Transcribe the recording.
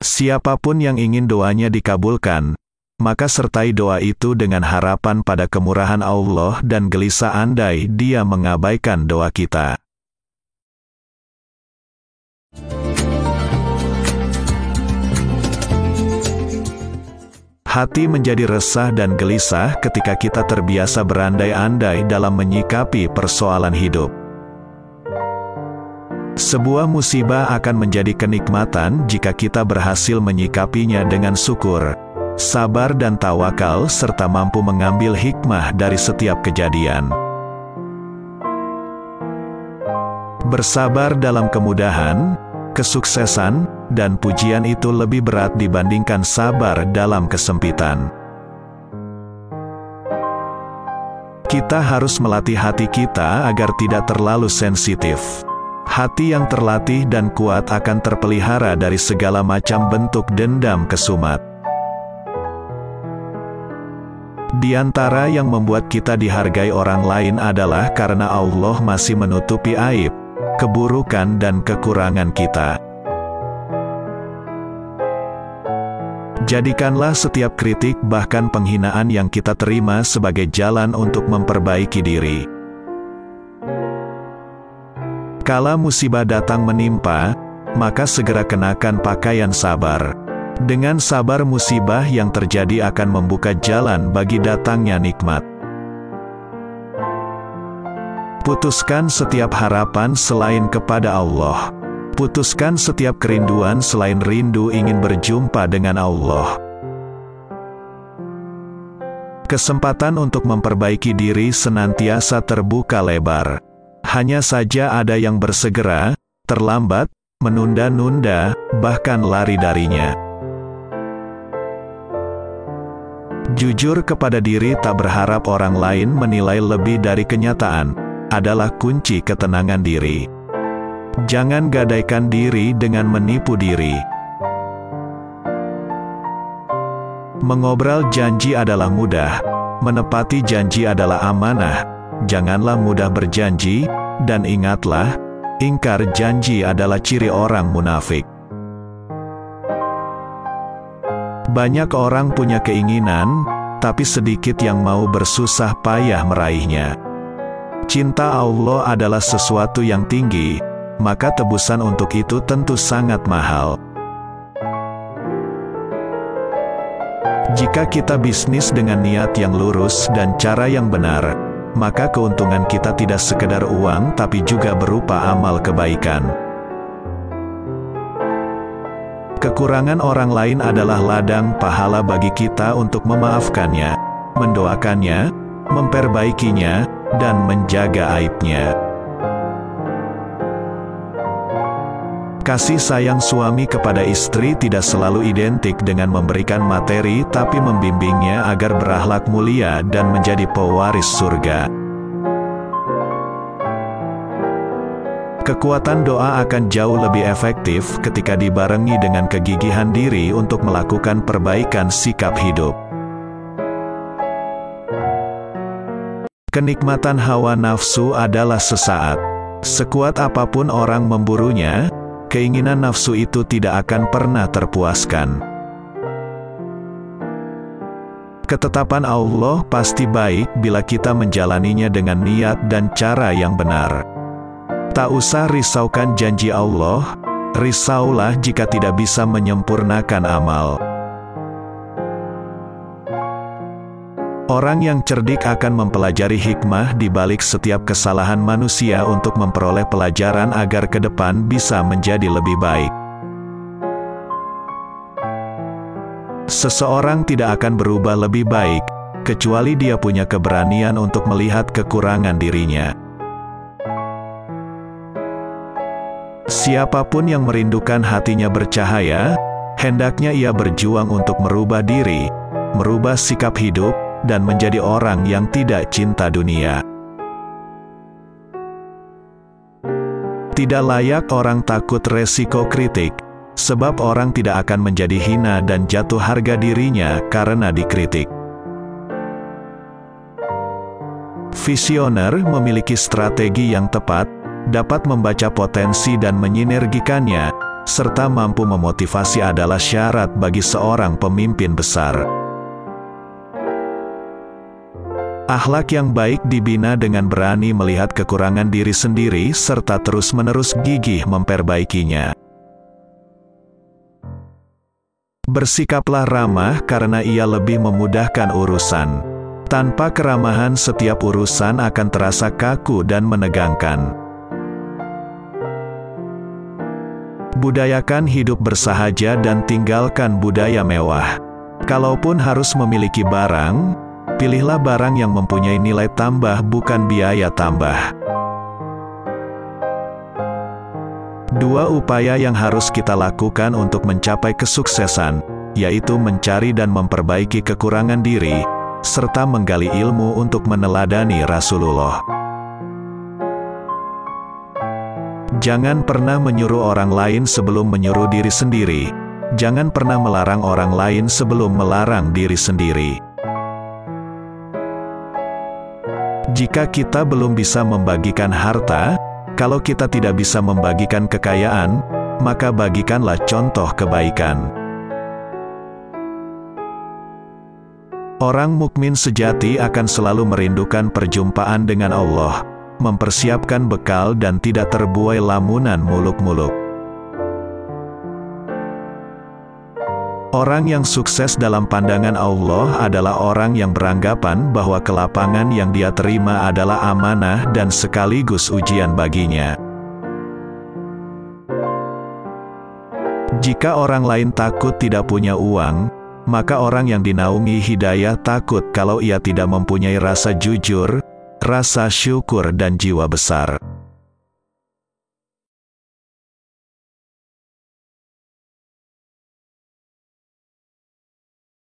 Siapapun yang ingin doanya dikabulkan, maka sertai doa itu dengan harapan pada kemurahan Allah dan gelisah andai Dia mengabaikan doa kita. Hati menjadi resah dan gelisah ketika kita terbiasa berandai-andai dalam menyikapi persoalan hidup. Sebuah musibah akan menjadi kenikmatan jika kita berhasil menyikapinya dengan syukur, sabar dan tawakal serta mampu mengambil hikmah dari setiap kejadian. Bersabar dalam kemudahan, kesuksesan, dan pujian itu lebih berat dibandingkan sabar dalam kesempitan. Kita harus melatih hati kita agar tidak terlalu sensitif. Hati yang terlatih dan kuat akan terpelihara dari segala macam bentuk dendam kesumat. Di antara yang membuat kita dihargai orang lain adalah karena Allah masih menutupi aib, keburukan dan kekurangan kita. Jadikanlah setiap kritik bahkan penghinaan yang kita terima sebagai jalan untuk memperbaiki diri. Kala musibah datang menimpa, maka segera kenakan pakaian sabar. Dengan sabar musibah yang terjadi akan membuka jalan bagi datangnya nikmat. Putuskan setiap harapan selain kepada Allah. Putuskan setiap kerinduan selain rindu ingin berjumpa dengan Allah. Kesempatan untuk memperbaiki diri senantiasa terbuka lebar. Hanya saja ada yang bersegera, terlambat, menunda-nunda, bahkan lari darinya. Jujur kepada diri, tak berharap orang lain menilai lebih dari kenyataan, adalah kunci ketenangan diri. Jangan gadaikan diri dengan menipu diri. Mengobrol janji adalah mudah, menepati janji adalah amanah. Janganlah mudah berjanji, dan ingatlah, ingkar janji adalah ciri orang munafik. Banyak orang punya keinginan, tapi sedikit yang mau bersusah payah meraihnya. Cinta Allah adalah sesuatu yang tinggi, maka tebusan untuk itu tentu sangat mahal. Jika kita bisnis dengan niat yang lurus dan cara yang benar, maka keuntungan kita tidak sekedar uang tapi juga berupa amal kebaikan. Kekurangan orang lain adalah ladang pahala bagi kita untuk memaafkannya, mendoakannya, memperbaikinya, dan menjaga aibnya. Kasih sayang suami kepada istri tidak selalu identik dengan memberikan materi, tapi membimbingnya agar berakhlak mulia dan menjadi pewaris surga. Kekuatan doa akan jauh lebih efektif ketika dibarengi dengan kegigihan diri untuk melakukan perbaikan sikap hidup. Kenikmatan hawa nafsu adalah sesaat. Sekuat apapun orang memburunya, keinginan nafsu itu tidak akan pernah terpuaskan. Ketetapan Allah pasti baik bila kita menjalaninya dengan niat dan cara yang benar. Tak usah risaukan janji Allah, risaulah jika tidak bisa menyempurnakan amal. Orang yang cerdik akan mempelajari hikmah di balik setiap kesalahan manusia untuk memperoleh pelajaran agar ke depan bisa menjadi lebih baik. Seseorang tidak akan berubah lebih baik, kecuali dia punya keberanian untuk melihat kekurangan dirinya. Siapapun yang merindukan hatinya bercahaya, hendaknya ia berjuang untuk merubah diri, merubah sikap hidup, dan menjadi orang yang tidak cinta dunia. Tidak layak orang takut resiko kritik, sebab orang tidak akan menjadi hina dan jatuh harga dirinya karena dikritik. Visioner memiliki strategi yang tepat, dapat membaca potensi dan menyinergikannya, serta mampu memotivasi adalah syarat bagi seorang pemimpin besar. Akhlak yang baik dibina dengan berani melihat kekurangan diri sendiri serta terus-menerus gigih memperbaikinya. Bersikaplah ramah karena ia lebih memudahkan urusan. Tanpa keramahan setiap urusan akan terasa kaku dan menegangkan. Budayakan hidup bersahaja dan tinggalkan budaya mewah. Kalaupun harus memiliki barang, pilihlah barang yang mempunyai nilai tambah bukan biaya tambah. Dua upaya yang harus kita lakukan untuk mencapai kesuksesan, yaitu mencari dan memperbaiki kekurangan diri, serta menggali ilmu untuk meneladani Rasulullah. Jangan pernah menyuruh orang lain sebelum menyuruh diri sendiri. Jangan pernah melarang orang lain sebelum melarang diri sendiri. Jika kita belum bisa membagikan harta, kalau kita tidak bisa membagikan kekayaan, maka bagikanlah contoh kebaikan. Orang mukmin sejati akan selalu merindukan perjumpaan dengan Allah, mempersiapkan bekal dan tidak terbuai lamunan muluk-muluk. Orang yang sukses dalam pandangan Allah adalah orang yang beranggapan bahwa kelapangan yang dia terima adalah amanah dan sekaligus ujian baginya. Jika orang lain takut tidak punya uang, maka orang yang dinaungi hidayah takut kalau ia tidak mempunyai rasa jujur, rasa syukur dan jiwa besar.